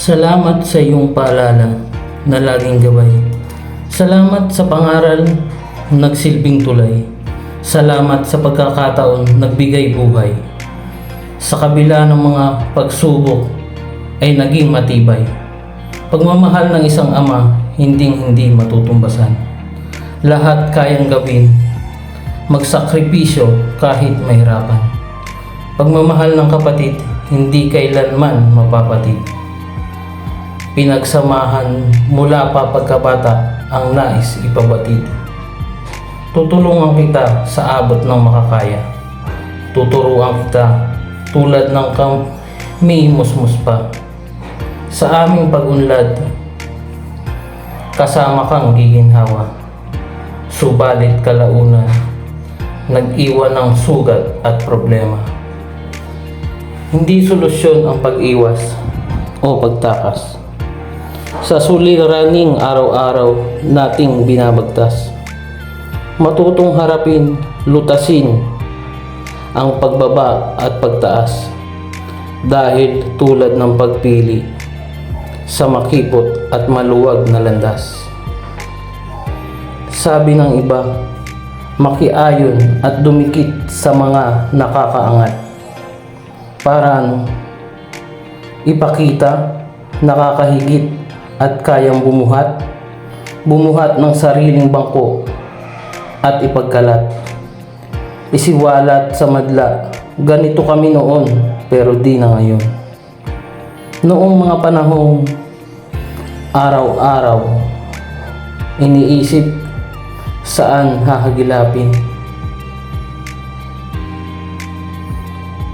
Salamat sa iyong paalala na laging gabay. Salamat sa pangaral, nagsilbing tulay. Salamat sa pagkakataon, nagbigay buhay. Sa kabila ng mga pagsubok ay naging matibay. Pagmamahal ng isang ama, hindi matutumbasan. Lahat kayang gawin, magsakripisyo kahit mahirapan. Pagmamahal ng kapatid, hindi kailanman mapapatid. Pinagsamahan mula pa pagkabata ang nais ipabatid. Tutulungan kita sa abot ng makakaya. Tuturuan kita tulad ng kami musmus pa. Sa aming pag-unlad, kasama kang giginhawa. Subalit kalaunan, nag-iwan ng sugat at problema. Hindi solusyon ang pag-iwas o pagtakas. Sa suliraning araw-araw nating binabagtas. Matutong harapin, lutasin ang pagbaba at pagtaas. Dahil tulad ng pagpili sa makipot at maluwag na landas. Sabi ng iba, makiayon at dumikit sa mga nakakaangat. Para ipakita, nakakahigit at kayang bumuhat ng sariling bangko at ipagkalat. Isiwalat sa madla, ganito kami noon pero di na ngayon. Noong mga panahong araw-araw, iniisip saan hahagilapin.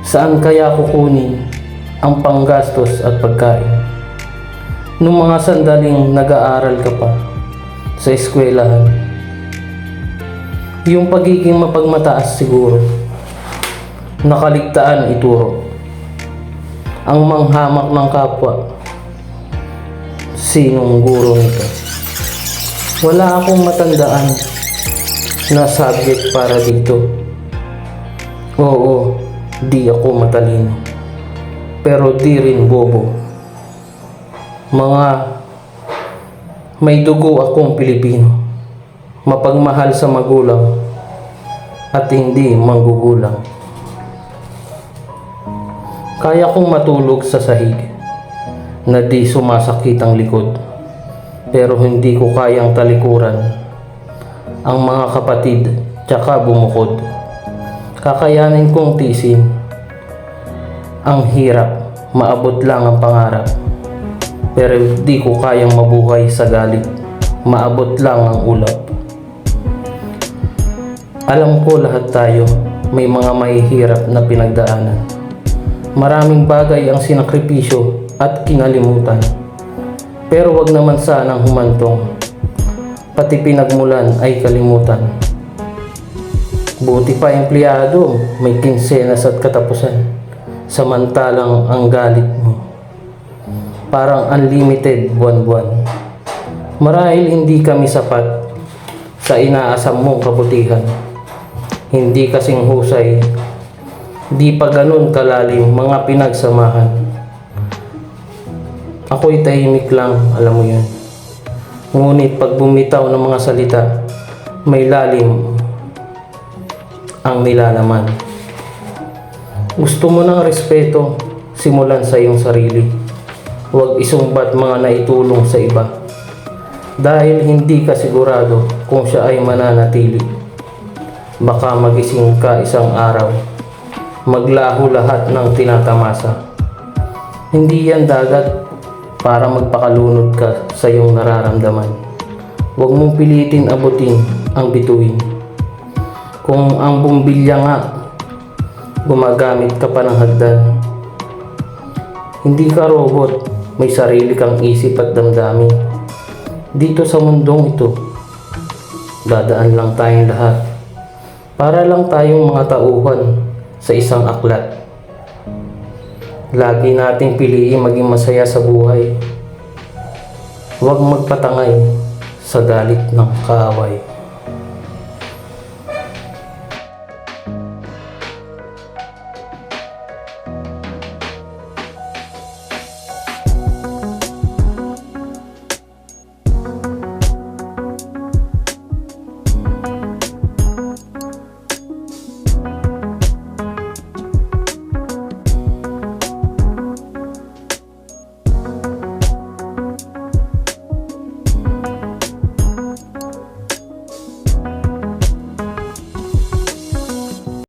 Saan kaya kukunin ang panggastos at pagkain? Nung mga sandaling nag-aaral ka pa sa eskwelahan, yung pagiging mapagmataas siguro, nakaligtaan ituro. Ang manghamak ng kapwa, sinong guro nito? Wala akong matandaan na subject para dito. Oo, di ako matalino, pero di rin bobo. Mga may dugo akong Pilipino, mapagmahal sa magulang at hindi manggugulang. Kaya kong matulog sa sahig na di sumasakit ang likod, pero hindi ko kayang talikuran ang mga kapatid tsaka bumukod. Kakayanin kong tiisin ang hirap, maabot lang ang pangarap. Pero di ko kayang mabuhay sa galit, maabot lang ang ulap. Alam ko lahat tayo may mga mahihirap na pinagdaanan. Maraming bagay ang sinakripisyo at kinalimutan. Pero wag naman sanang humantong, pati pinagmulan ay kalimutan. Buti pa empleyado, may kinsenas at katapusan. Samantalang ang galit mo parang unlimited buwan-buwan. Marahil hindi kami sapat sa inaasam mong kabutihan. Hindi kasing husay, di pa ganun kalalim mga pinagsamahan. Ako'y tahimik lang, alam mo yun. Ngunit pag bumitaw ng mga salita, may lalim ang nilalaman. Gusto mo ng respeto, simulan sa iyong sarili. Huwag isumbat mga naitulong sa iba. Dahil hindi ka sigurado kung siya ay mananatili. Baka magising ka isang araw, maglaho lahat ng tinatamasa. Hindi yan dagat para magpakalunod ka sa iyong nararamdaman. Huwag mong pilitin abutin ang bituin. Kung ang bumbilya nga, gumagamit ka pa ng hagdan. Hindi ka robot, may sarili kang isip at damdamin. Dito sa mundong ito, dadaan lang tayong lahat. Para lang tayong mga tauhan sa isang aklat. Lagi nating piliin maging masaya sa buhay. Huwag magpatangay sa galit ng kaaway.